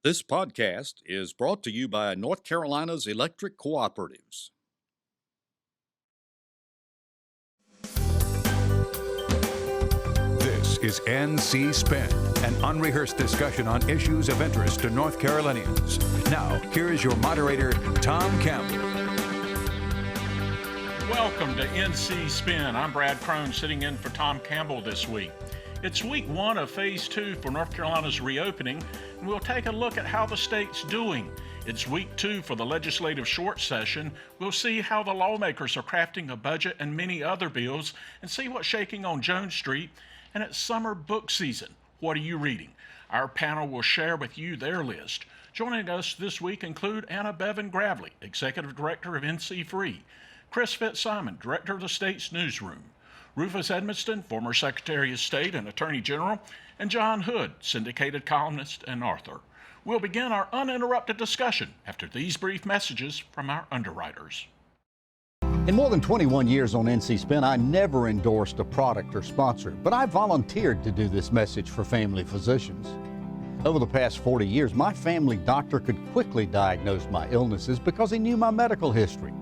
This podcast is brought to you by North Carolina's electric cooperatives. This is NC Spin, an unrehearsed discussion on issues of interest to North Carolinians. Now, here is your moderator, Tom Campbell. Welcome to NC Spin. I'm Brad Crone, sitting in for Tom Campbell this week. It's week one of phase 2 for North Carolina's reopening, and we'll take a look at how the state's doing. It's week 2 for the legislative short session. We'll see how the lawmakers are crafting a budget and many other bills, and see what's shaking on Jones Street. And it's summer book season. What are you reading? Our panel will share with you their list. Joining us this week include Anna Beavon Gravely, Executive Director of NC Free, Chris Fitzsimon, Director of the state's Newsroom, Rufus Edmisten, former Secretary of State and Attorney General, and John Hood, syndicated columnist and author. We'll begin our uninterrupted discussion after these brief messages from our underwriters. In more than 21 years on NC Spin, I never endorsed a product or sponsor, but I volunteered to do this message for family physicians. Over the past 40 years, my family doctor could quickly diagnose my illnesses because he knew my medical history.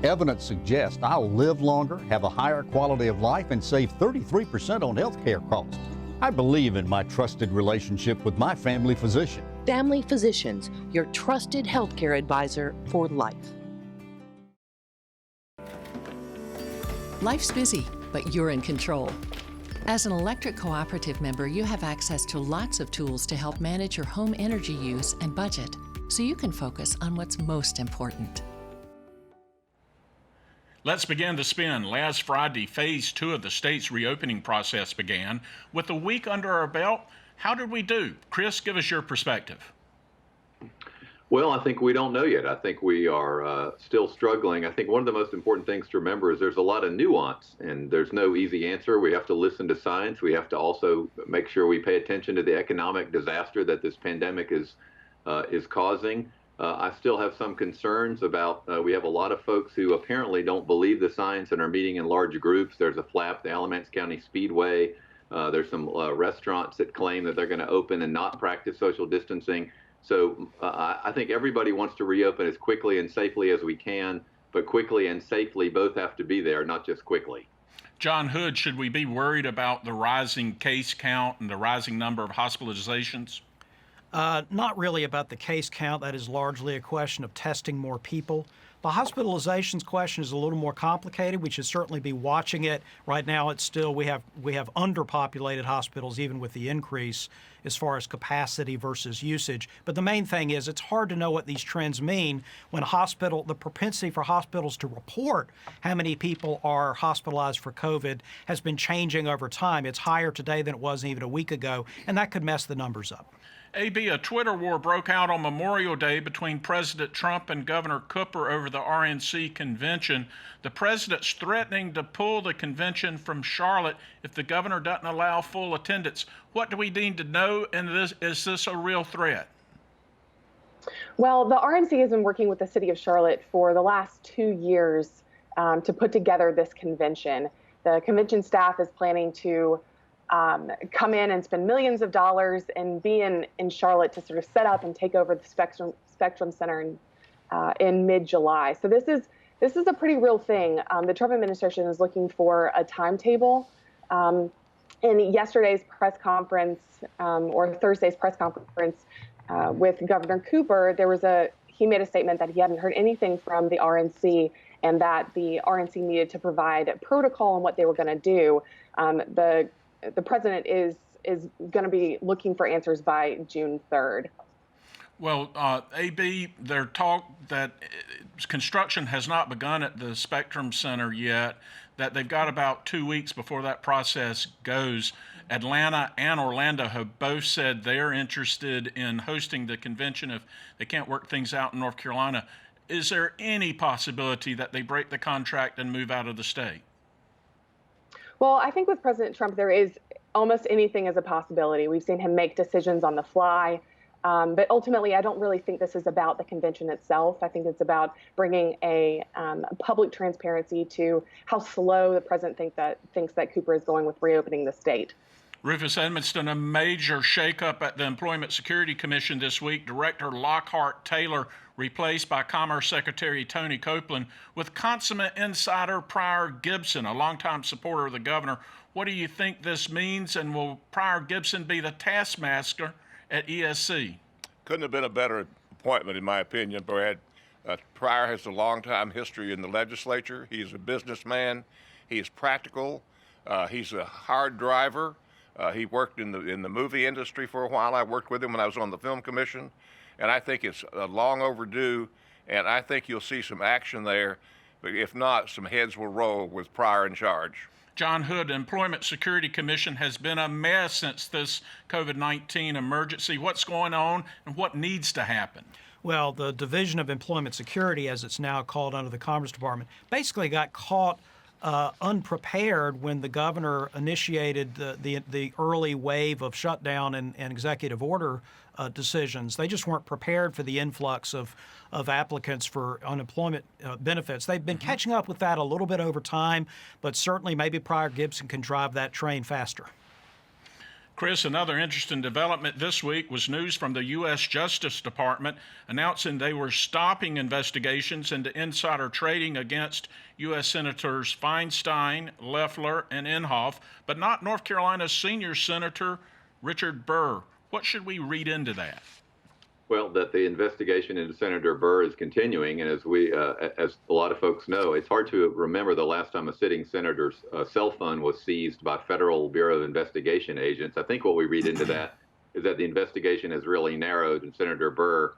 Evidence suggests I'll live longer, have a higher quality of life, and save 33% on health care costs. I believe in my trusted relationship with my family physician. Family Physicians, your trusted healthcare advisor for life. Life's busy, but you're in control. As an electric cooperative member, you have access to lots of tools to help manage your home energy use and budget, so you can focus on what's most important. Let's begin the spin. Last Friday, phase 2 of the state's reopening process began. With a week under our belt, how did we do? Chris, give us your perspective. Well, I think we don't know yet. I think we are still struggling. I think one of the most important things to remember is there's a lot of nuance, and there's no easy answer. We have to listen to science. We have to also make sure we pay attention to the economic disaster that this pandemic is causing. I still have some concerns about, we have a lot of folks who apparently don't believe the science and are meeting in large groups. There's a flap, the Alamance County Speedway. There's some restaurants that claim that they're going to open and not practice social distancing. So I think everybody wants to reopen as quickly and safely as we can, but quickly and safely both have to be there, not just quickly. John Hood, should we be worried about the rising case count and the rising number of hospitalizations? Not really about the case count. That is largely a question of testing more people. The hospitalizations question is a little more complicated. We should certainly be watching it. Right now, it's still, we have underpopulated hospitals, even with the increase as far as capacity versus usage. But the main thing is it's hard to know what these trends mean when the propensity for hospitals to report how many people are hospitalized for COVID has been changing over time. It's higher today than it was even a week ago, and that could mess the numbers up. A.B., a Twitter war broke out on Memorial Day between President Trump and Governor Cooper over the RNC convention. The president's threatening to pull the convention from Charlotte if the governor doesn't allow full attendance. What do we need to know, and is this a real threat? Well, the RNC has been working with the city of Charlotte for the last 2 years to put together this convention. The convention staff is planning to come in and spend millions of dollars and be in Charlotte to sort of set up and take over the Spectrum Center in mid-July. So this is a pretty real thing. The Trump administration is looking for a timetable. In yesterday's press conference, or Thursday's press conference with Governor Cooper, he made a statement that he hadn't heard anything from the RNC and that the RNC needed to provide a protocol on what they were going to do. The president is going to be looking for answers by June 3rd. Well, A.B., there's talk that construction has not begun at the Spectrum Center yet, that they've got about 2 weeks before that process goes. Atlanta and Orlando have both said they're interested in hosting the convention if they can't work things out in North Carolina. Is there any possibility that they break the contract and move out of the state? Well, I think with President Trump, there is almost anything as a possibility. We've seen him make decisions on the fly. But ultimately, I don't really think this is about the convention itself. I think it's about bringing a public transparency to how slow the president thinks that Cooper is going with reopening the state. Rufus, Edmisten, a major shakeup at the Employment Security Commission this week. Director Lockhart Taylor replaced by Commerce Secretary Tony Copeland with consummate insider Pryor Gibson, a longtime supporter of the governor. What do you think this means, and will Pryor Gibson be the taskmaster at ESC? Couldn't have been a better appointment, in my opinion, Brad. Pryor has a long-time history in the legislature. He's a businessman. He's practical. He's a hard driver. He worked in the movie industry for a while. I worked with him when I was on the film commission, and I think it's long overdue, and I think you'll see some action there. But if not, some heads will roll with Pryor in charge. John Hood, Employment Security Commission has been a mess since this COVID-19 emergency. What's going on and what needs to happen? Well, the Division of Employment Security, as it's now called under the Commerce Department, basically got caught unprepared when the governor initiated the early wave of shutdown and executive order decisions. They just weren't prepared for the influx of applicants for unemployment benefits. They've been catching up with that a little bit over time, but certainly maybe Pryor Gibson can drive that train faster. Chris, another interesting development this week was news from the U.S. Justice Department announcing they were stopping investigations into insider trading against U.S. Senators Feinstein, Loeffler, and Inhofe, but not North Carolina's senior senator, Richard Burr. What should we read into that? Well, that the investigation into Senator Burr is continuing, and as a lot of folks know, it's hard to remember the last time a sitting senator's cell phone was seized by Federal Bureau of Investigation agents. I think what we read into that is that the investigation has really narrowed, and Senator Burr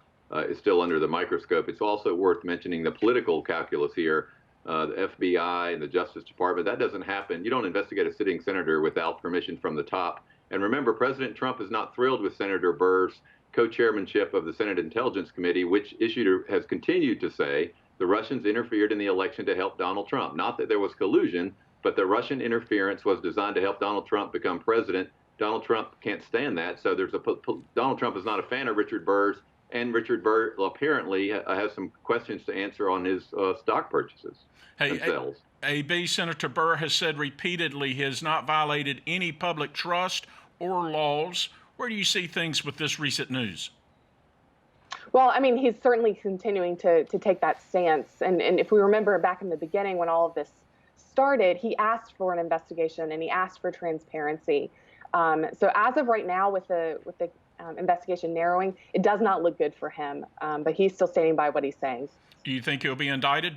is still under the microscope. It's also worth mentioning the political calculus here. The FBI and the Justice Department, that doesn't happen. You don't investigate a sitting senator without permission from the top. And remember, President Trump is not thrilled with Senator Burr's co-chairmanship of the Senate Intelligence Committee, which has continued to say the Russians interfered in the election to help Donald Trump. Not that there was collusion, but the Russian interference was designed to help Donald Trump become president. Donald Trump can't stand that, so Donald Trump is not a fan of Richard Burr's, and Richard Burr apparently has some questions to answer on his stock purchases themselves. AB Senator Burr has said repeatedly he has not violated any public trust or laws. Where do you see things with this recent news? Well, I mean, he's certainly continuing to take that stance. And if we remember back in the beginning when all of this started, he asked for an investigation and he asked for transparency. So as of right now, with the investigation narrowing, it does not look good for him. But he's still standing by what he's saying. Do you think he'll be indicted?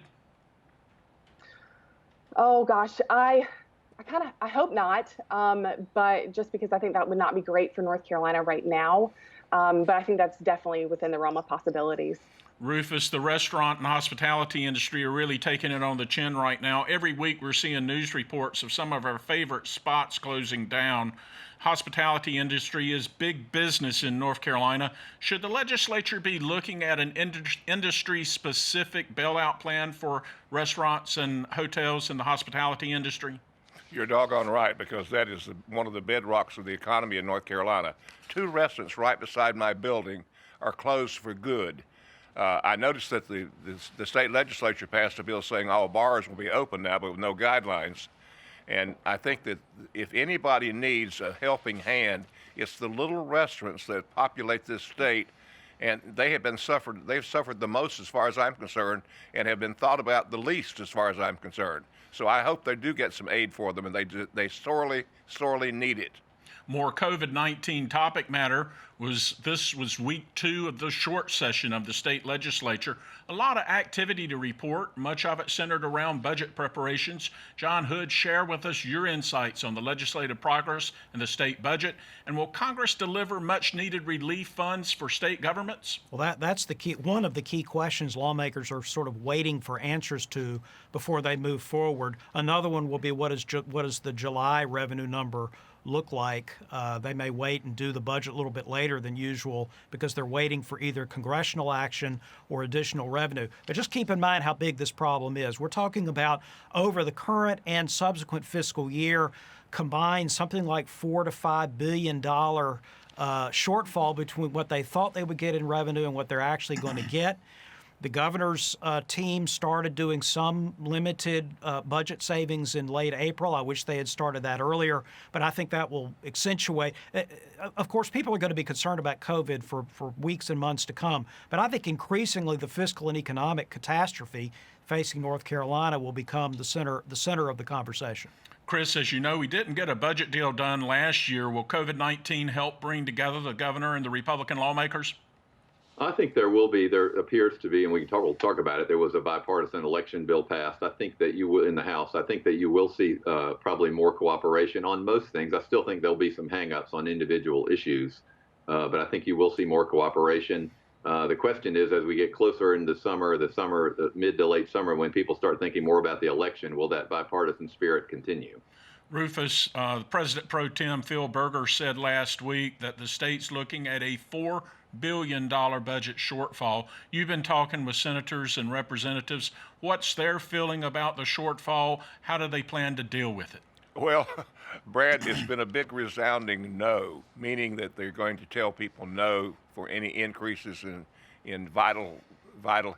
Oh, gosh, I hope not, but just because I think that would not be great for North Carolina right now. But I think that's definitely within the realm of possibilities. Rufus, the restaurant and hospitality industry are really taking it on the chin right now. Every week we're seeing news reports of some of our favorite spots closing down. Hospitality industry is big business in North Carolina. Should the legislature be looking at an industry-specific bailout plan for restaurants and hotels in the hospitality industry? You're doggone right, because that is one of the bedrocks of the economy in North Carolina. 2 restaurants right beside my building are closed for good. I noticed that the state legislature passed a bill saying all bars will be open now, but with no guidelines. And I think that if anybody needs a helping hand, it's the little restaurants that populate this state, and they've suffered the most as far as I'm concerned, and have been thought about the least as far as I'm concerned. So I hope they do get some aid for them, and they sorely need it. More COVID-19 topic matter this was week 2 of the short session of the state legislature. A lot of activity to report, much of it centered around budget preparations. John Hood, share with us your insights on the legislative progress and the state budget. And will Congress deliver much needed relief funds for state governments? Well, that's the key. One of the key questions lawmakers are sort of waiting for answers to before they move forward. Another one will be what is the July revenue number look like. They may wait and do the budget a little bit later than usual because they're waiting for either congressional action or additional revenue. But just keep in mind how big this problem is. We're talking about over the current and subsequent fiscal year combined something like $4 to $5 billion shortfall between what they thought they would get in revenue and what they're actually going to get. The governor's team started doing some limited budget savings in late April. I wish they had started that earlier, but I think that will accentuate. Of course, people are going to be concerned about COVID for weeks and months to come, but I think increasingly the fiscal and economic catastrophe facing North Carolina will become the center of the conversation. Chris, as you know, we didn't get a budget deal done last year. Will COVID-19 help bring together the governor and the Republican lawmakers? I think there will be. There appears to be, and we'll talk about it. There was a bipartisan election bill passed. I think that you will, in the House, I think that you will see probably more cooperation on most things. I still think there'll be some hangups on individual issues, but I think you will see more cooperation. The question is, as we get closer in the mid to late summer, when people start thinking more about the election, will that bipartisan spirit continue? Rufus, President Pro Tem Phil Burr said last week that the state's looking at a $4 billion budget shortfall. You've been talking with senators and representatives. What's their feeling about the shortfall? How do they plan to deal with it? Well, Brad, it's been a big resounding no, meaning that they're going to tell people no for any increases in vital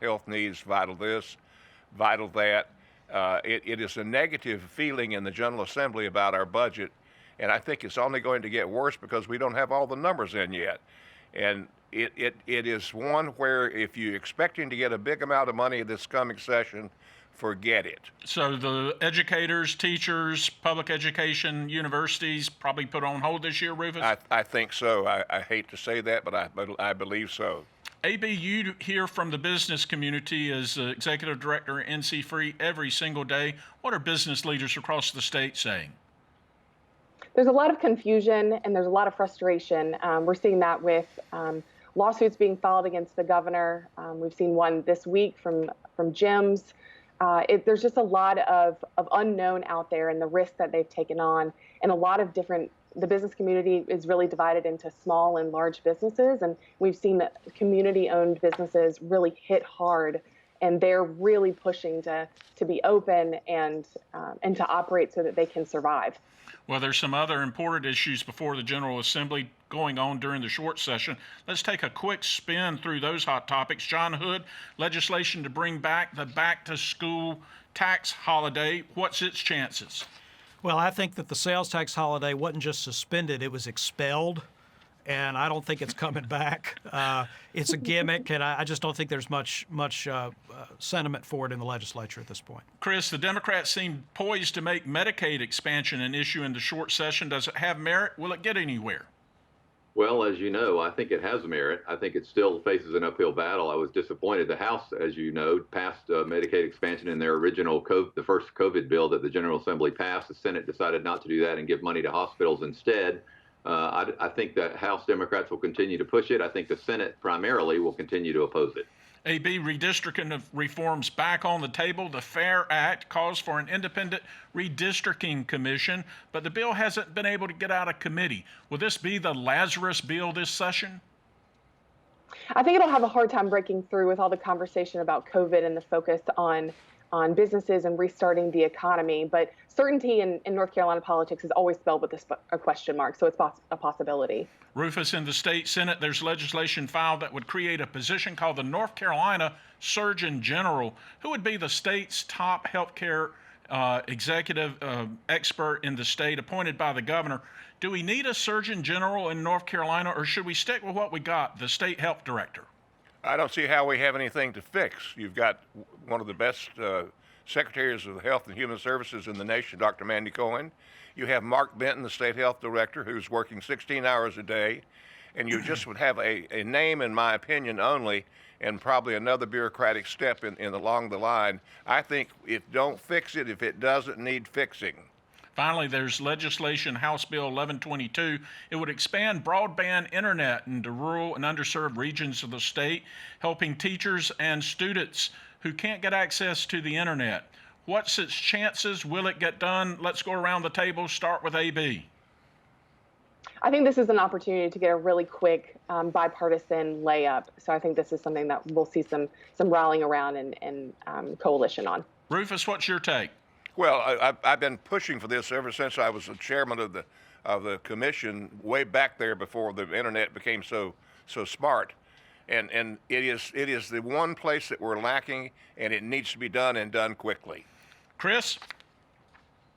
health needs, vital this, vital that. It is a negative feeling in the General Assembly about our budget, and I think it's only going to get worse because we don't have all the numbers in yet. And it is one where if you're expecting to get a big amount of money this coming session, forget it. So the educators, teachers, public education, universities probably put on hold this year, Rufus? I think so. I hate to say that, but I believe so. AB, you hear from the business community as executive director at NC Free every single day. What are business leaders across the state saying? There's a lot of confusion and there's a lot of frustration. We're seeing that with lawsuits being filed against the governor. We've seen one this week from gyms. There's just a lot of unknown out there and the risk that they've taken on, and a lot of the business community is really divided into small and large businesses, and we've seen that community-owned businesses really hit hard, and they're really pushing to be open and to operate so that they can survive. Well, there's some other important issues before the General Assembly going on during the short session. Let's take a quick spin through those hot topics. John Hood, legislation to bring back the back-to-school tax holiday. What's its chances? Well, I think that the sales tax holiday wasn't just suspended, it was expelled, and I don't think it's coming back. It's a gimmick, and I just don't think there's much sentiment for it in the legislature at this point. Chris, the Democrats seem poised to make Medicaid expansion an issue in the short session. Does it have merit? Will it get anywhere? Well, as you know, I think it has merit. I think it still faces an uphill battle. I was disappointed. The House, as you know, passed Medicaid expansion in their original the first COVID bill that the General Assembly passed. The Senate decided not to do that and give money to hospitals instead. I think that House Democrats will continue to push it. I think the Senate primarily will continue to oppose it. AB, redistricting reforms back on the table. The FAIR Act calls for an independent redistricting commission, but the bill hasn't been able to get out of committee. Will this be the Lazarus bill this session? I think it'll have a hard time breaking through with all the conversation about COVID and the focus on businesses and restarting the economy. But certainty in North Carolina politics is always spelled with a question mark, so it's a possibility. Rufus, in the state Senate, there's legislation filed that would create a position called the North Carolina Surgeon General. Who would be the state's top healthcare executive expert in the state appointed by the governor? Do we need a Surgeon General in North Carolina, or should we stick with what we got, the state health director? I don't see how we have anything to fix. You've got one of the best secretaries of Health and Human Services in the nation, Dr. Mandy Cohen. You have Mark Benton, the state health director, who's working 16 hours a day. And you just would have a name, in my opinion, only, and probably another bureaucratic step along the line. I think don't fix it if it doesn't need fixing. Finally, there's legislation, House Bill 1122. It would expand broadband internet into rural and underserved regions of the state, helping teachers and students who can't get access to the internet. What's its chances? Will it get done? Let's go around the table. Start with AB. I think this is an opportunity to get a really quick bipartisan layup. So I think this is something that we'll see some rallying around and coalition on. Rufus, what's your take? Well, I've been pushing for this ever since I was the chairman of the commission way back there before the internet became so smart. And it is the one place that we're lacking, and it needs to be done and done quickly. Chris?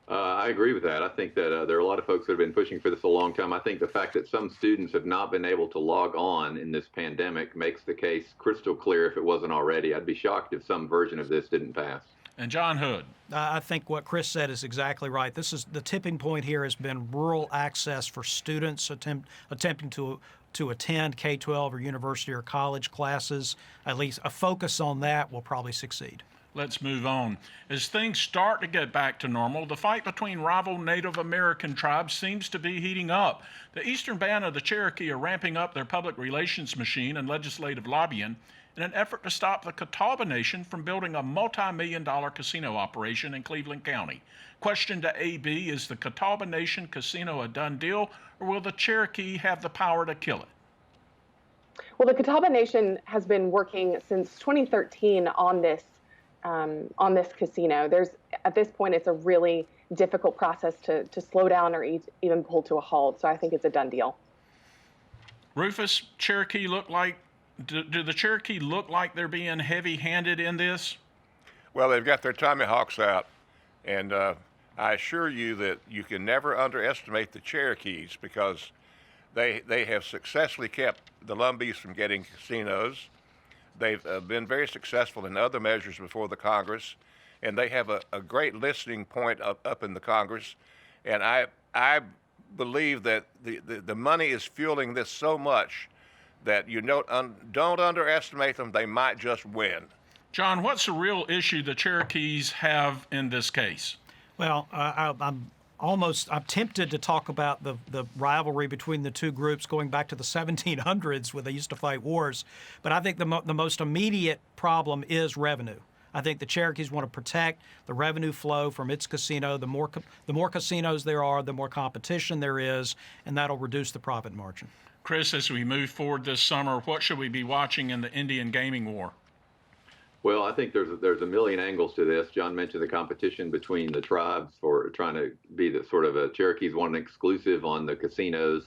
I agree with that. I think that there are a lot of folks that have been pushing for this a long time. I think the fact that some students have not been able to log on in this pandemic makes the case crystal clear if it wasn't already. I'd be shocked if some version of this didn't pass. And John Hood. I think what Chris said is exactly right. This is the tipping point here has been rural access for students attempting to attend K-12 or university or college classes. At least a focus on that will probably succeed. Let's move on. As things start to get back to normal, the fight between rival Native American tribes seems to be heating up. The Eastern Band of the Cherokee are ramping up their public relations machine and legislative lobbying in an effort to stop the Catawba Nation from building a multi-million-dollar casino operation in Cleveland County. Question to AB, is the Catawba Nation casino a done deal, or will the Cherokee have the power to kill it? Well, the Catawba Nation has been working since 2013 on this casino. At this point, it's a really difficult process to slow down or even pull to a halt. So I think it's a done deal. Rufus, Cherokee look like, do the Cherokee look like they're being heavy-handed in this? Well, they've got their tomahawks out, and I assure you that you can never underestimate the Cherokees because they have successfully kept the Lumbees from getting casinos. They've been very successful in other measures before the Congress, and they have a great listening point up in the Congress. And I believe that the money is fueling this so much that you don't underestimate them. They might just win. John, what's the real issue the Cherokees have in this case? Well, I'm tempted to talk about the rivalry between the two groups going back to the 1700s when they used to fight wars. But I think the most immediate problem is revenue. I think the Cherokees want to protect the revenue flow from its casino. The more casinos there are, the more competition there is, and that'll reduce the profit margin. Chris, as we move forward this summer, what should we be watching in the Indian gaming war? Well, I think there's a million angles to this. John mentioned the competition between the tribes for trying to be the sort of a Cherokees want an exclusive on the casinos.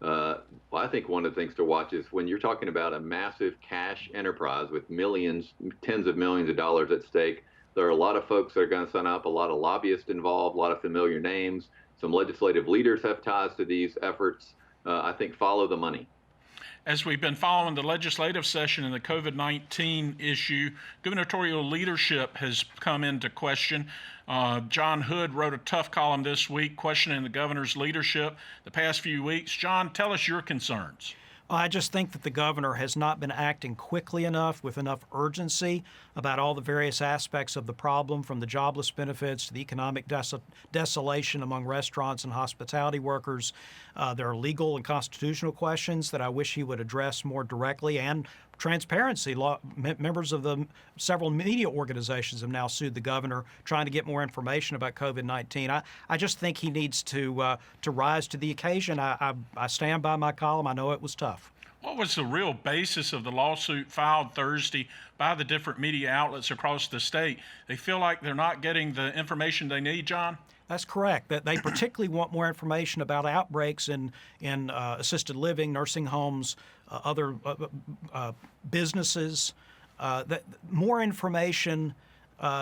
Well, I think one of the things to watch is when you're talking about a massive cash enterprise with millions, tens of millions of dollars at stake, there are a lot of folks that are going to sign up, a lot of lobbyists involved, a lot of familiar names. Some legislative leaders have ties to these efforts. I think follow the money. As we've been following the legislative session and the COVID-19 issue, gubernatorial leadership has come into question. John Hood wrote a tough column this week questioning the governor's leadership the past few weeks. John, tell us your concerns. I just think that the governor has not been acting quickly enough with enough urgency about all the various aspects of the problem, from the jobless benefits to the economic desolation among restaurants and hospitality workers. There are legal and constitutional questions that I wish he would address more directly, and transparency. Members of the several media organizations have now sued the governor trying to get more information about COVID-19. I just think he needs to rise to the occasion. I stand by my column. I know it was tough. What was the real basis of the lawsuit filed Thursday by the different media outlets across the state? They feel like they're not getting the information they need, John? That's correct. That they particularly want more information about outbreaks in assisted living, nursing homes, other businesses. That more information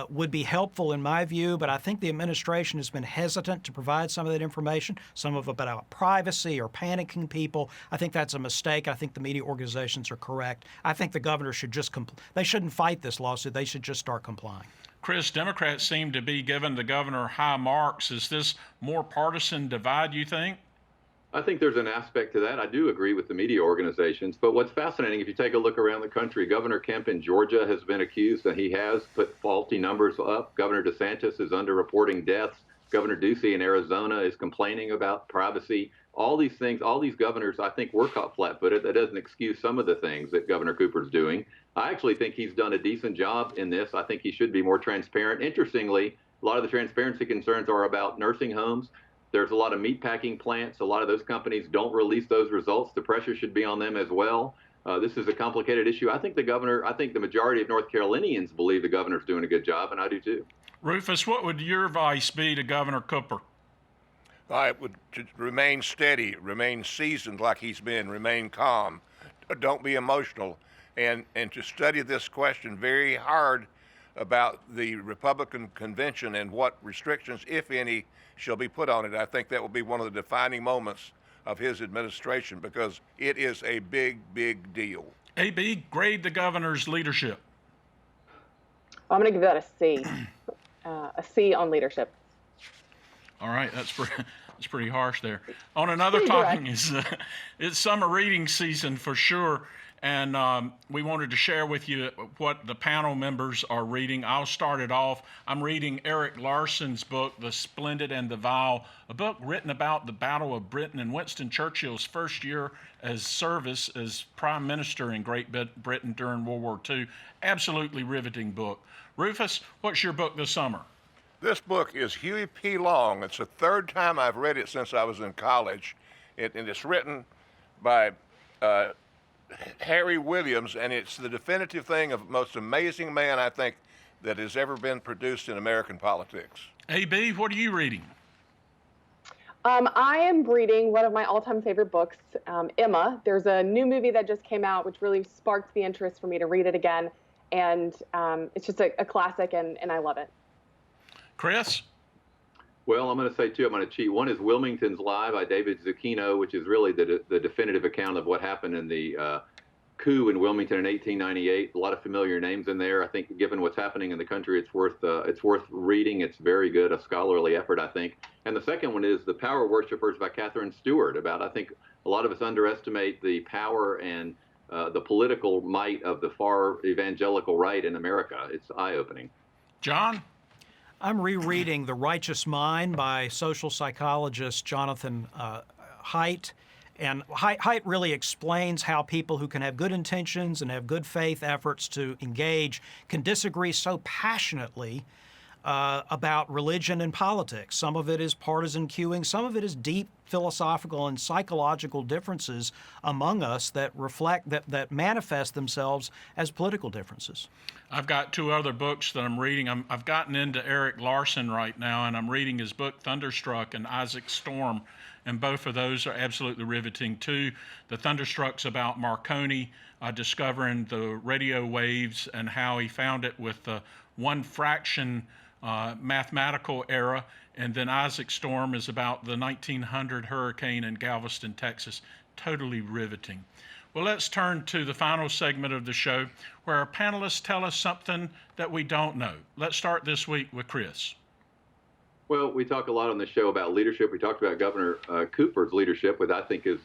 would be helpful in my view, but I think the administration has been hesitant to provide some of that information, some of it about privacy or panicking people. I think that's a mistake. I think the media organizations are correct. I think the governor should just they shouldn't fight this lawsuit. They should just start complying. Chris, Democrats seem to be giving the governor high marks. Is this more partisan divide, you think? I think there's an aspect to that. I do agree with the media organizations. But what's fascinating, if you take a look around the country, Governor Kemp in Georgia has been accused that he has put faulty numbers up. Governor DeSantis is underreporting deaths. Governor Ducey in Arizona is complaining about privacy. All these things, all these governors, I think, were caught flat-footed. That doesn't excuse some of the things that Governor Cooper's doing. I actually think he's done a decent job in this. I think he should be more transparent. Interestingly, a lot of the transparency concerns are about nursing homes. There's a lot of meatpacking plants. A lot of those companies don't release those results. The pressure should be on them as well. This is a complicated issue. I think the majority of North Carolinians believe the governor's doing a good job, and I do too. Rufus, what would your advice be to Governor Cooper? I would remain steady, remain seasoned like he's been, remain calm. Don't be emotional. and to study this question very hard about the Republican convention and what restrictions, if any, shall be put on it. I think that will be one of the defining moments of his administration, because it is a big, big deal. AB, grade the governor's leadership. I'm going to give that a C. A C on leadership. All right, that's pretty harsh there. On another topic, it's summer reading season for sure, and we wanted to share with you what the panel members are reading. I'll start it off. I'm reading Eric Larson's book, The Splendid and the Vile, a book written about the Battle of Britain and Winston Churchill's first year as service as Prime Minister in Great Britain during World War II. Absolutely riveting book. Rufus, what's your book this summer? This book is Huey P. Long. It's the third time I've read it since I was in college. And it's written by Harry Williams, and it's the definitive thing of the most amazing man, I think, that has ever been produced in American politics. AB, what are you reading? I am reading one of my all-time favorite books, Emma. There's a new movie that just came out, which really sparked the interest for me to read it again. And it's just a classic, and I love it. Chris? Well, I'm going to say two. I'm going to cheat. One is Wilmington's Lie by David Zucchino, which is really the definitive account of what happened in the coup in Wilmington in 1898. A lot of familiar names in there. I think, given what's happening in the country, it's worth reading. It's very good, a scholarly effort, I think. And the second one is The Power Worshippers by Catherine Stewart. I think a lot of us underestimate the power and the political might of the far evangelical right in America. It's eye-opening. John? I'm rereading The Righteous Mind by social psychologist Jonathan Haidt. And Haidt really explains how people who can have good intentions and have good faith efforts to engage can disagree so passionately about religion and politics. Some of it is partisan queuing. Some of it is deep philosophical and psychological differences among us that reflect, that manifest themselves as political differences. I've got two other books that I'm reading. I've gotten into Eric Larson right now, and I'm reading his book Thunderstruck and Isaac Storm, and both of those are absolutely riveting too. The Thunderstruck's about Marconi discovering the radio waves and how he found it with the one fraction mathematical error, and then Isaac Storm is about the 1900 hurricane in Galveston, Texas. Totally riveting. Well, let's turn to the final segment of the show where our panelists tell us something that we don't know. Let's start this week with Chris. Well, we talk a lot on the show about leadership. We talked about Governor Cooper's leadership, which I think is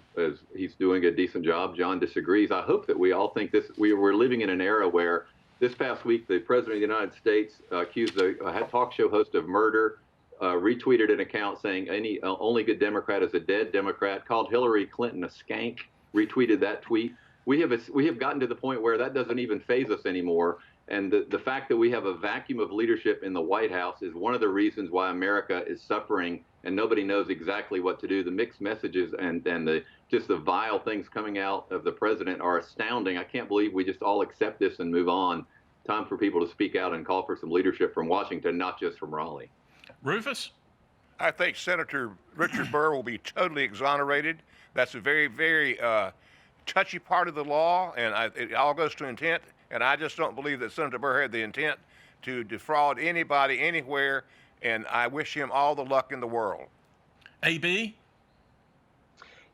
he's doing a decent job. John disagrees. I hope that we all think we're living in an era where this past week the President of the United States accused a talk show host of murder, retweeted an account saying only good Democrat is a dead Democrat, called Hillary Clinton a skank, retweeted that tweet. We have gotten to the point where that doesn't even faze us anymore. And the fact that we have a vacuum of leadership in the White House is one of the reasons why America is suffering and nobody knows exactly what to do. The mixed messages and the vile things coming out of the president are astounding. I can't believe we just all accept this and move on. Time for people to speak out and call for some leadership from Washington, not just from Raleigh. Rufus? I think Senator Richard Burr will be totally exonerated. That's a very, very touchy part of the law, and it all goes to intent. And I just don't believe that Senator Burr had the intent to defraud anybody anywhere, and I wish him all the luck in the world. AB?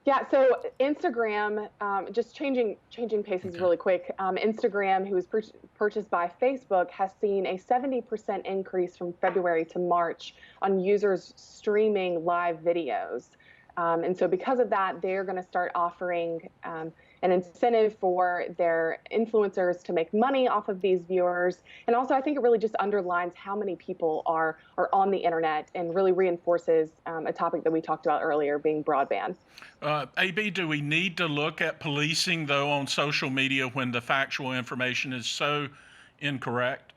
Yeah, so Instagram, just changing paces really quick. Instagram, who was purchased by Facebook, has seen a 70% increase from February to March on users streaming live videos. And so because of that, they're going to start offering an incentive for their influencers to make money off of these viewers. And also, I think it really just underlines how many people are on the internet and really reinforces a topic that we talked about earlier, being broadband. AB, do we need to look at policing, though, on social media when the factual information is so incorrect?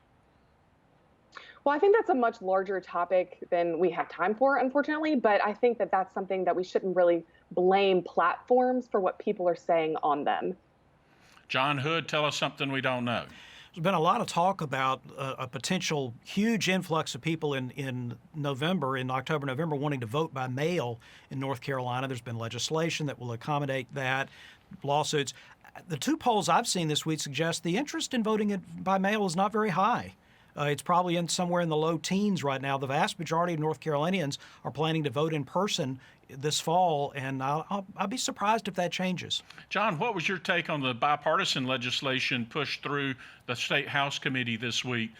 Well, I think that's a much larger topic than we have time for, unfortunately, but I think that that's something that we shouldn't really blame platforms for what people are saying on them. John Hood, tell us something we don't know. There's been a lot of talk about a potential huge influx of people in October, November, wanting to vote by mail in North Carolina. There's been legislation that will accommodate that, lawsuits. The two polls I've seen this week suggest the interest in voting by mail is not very high. It's probably somewhere in the low teens right now. The vast majority of North Carolinians are planning to vote in person this fall, and I'll be surprised if that changes. John, what was your take on the bipartisan legislation pushed through the State House Committee this week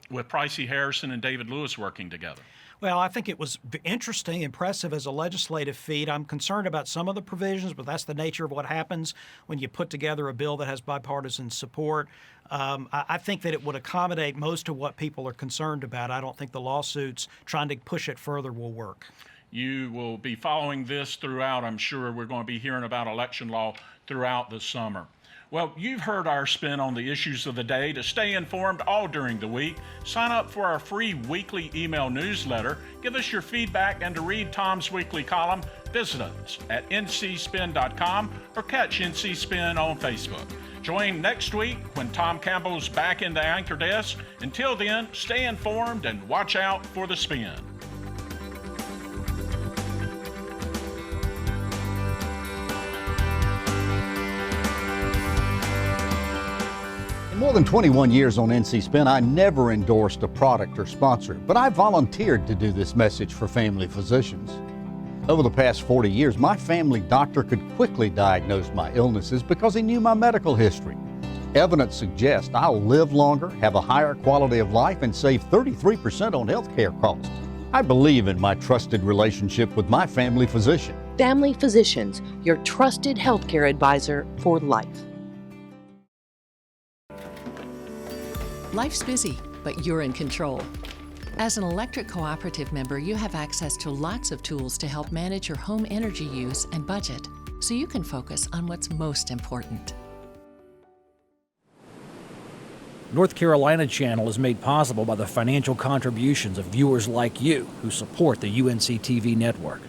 with Pricey Harrison and David Lewis working together? Well, I think it was interesting, impressive as a legislative feat. I'm concerned about some of the provisions, but that's the nature of what happens when you put together a bill that has bipartisan support. I think that it would accommodate most of what people are concerned about. I don't think the lawsuits trying to push it further will work. You will be following this throughout, I'm sure. We're going to be hearing about election law throughout the summer. Well, you've heard our spin on the issues of the day. To stay informed all during the week, sign up for our free weekly email newsletter. Give us your feedback, and to read Tom's weekly column, visit us at ncspin.com or catch NC Spin on Facebook. Join next week when Tom Campbell's back in the anchor desk. Until then, stay informed and watch out for the spin. In more than 21 years on NC Spin, I never endorsed a product or sponsor, but I volunteered to do this message for family physicians. Over the past 40 years, my family doctor could quickly diagnose my illnesses because he knew my medical history. Evidence suggests I'll live longer, have a higher quality of life, and save 33% on health care costs. I believe in my trusted relationship with my family physician. Family Physicians, your trusted healthcare advisor for life. Life's busy, but you're in control. As an electric cooperative member, you have access to lots of tools to help manage your home energy use and budget, so you can focus on what's most important. North Carolina Channel is made possible by the financial contributions of viewers like you who support the UNC TV network.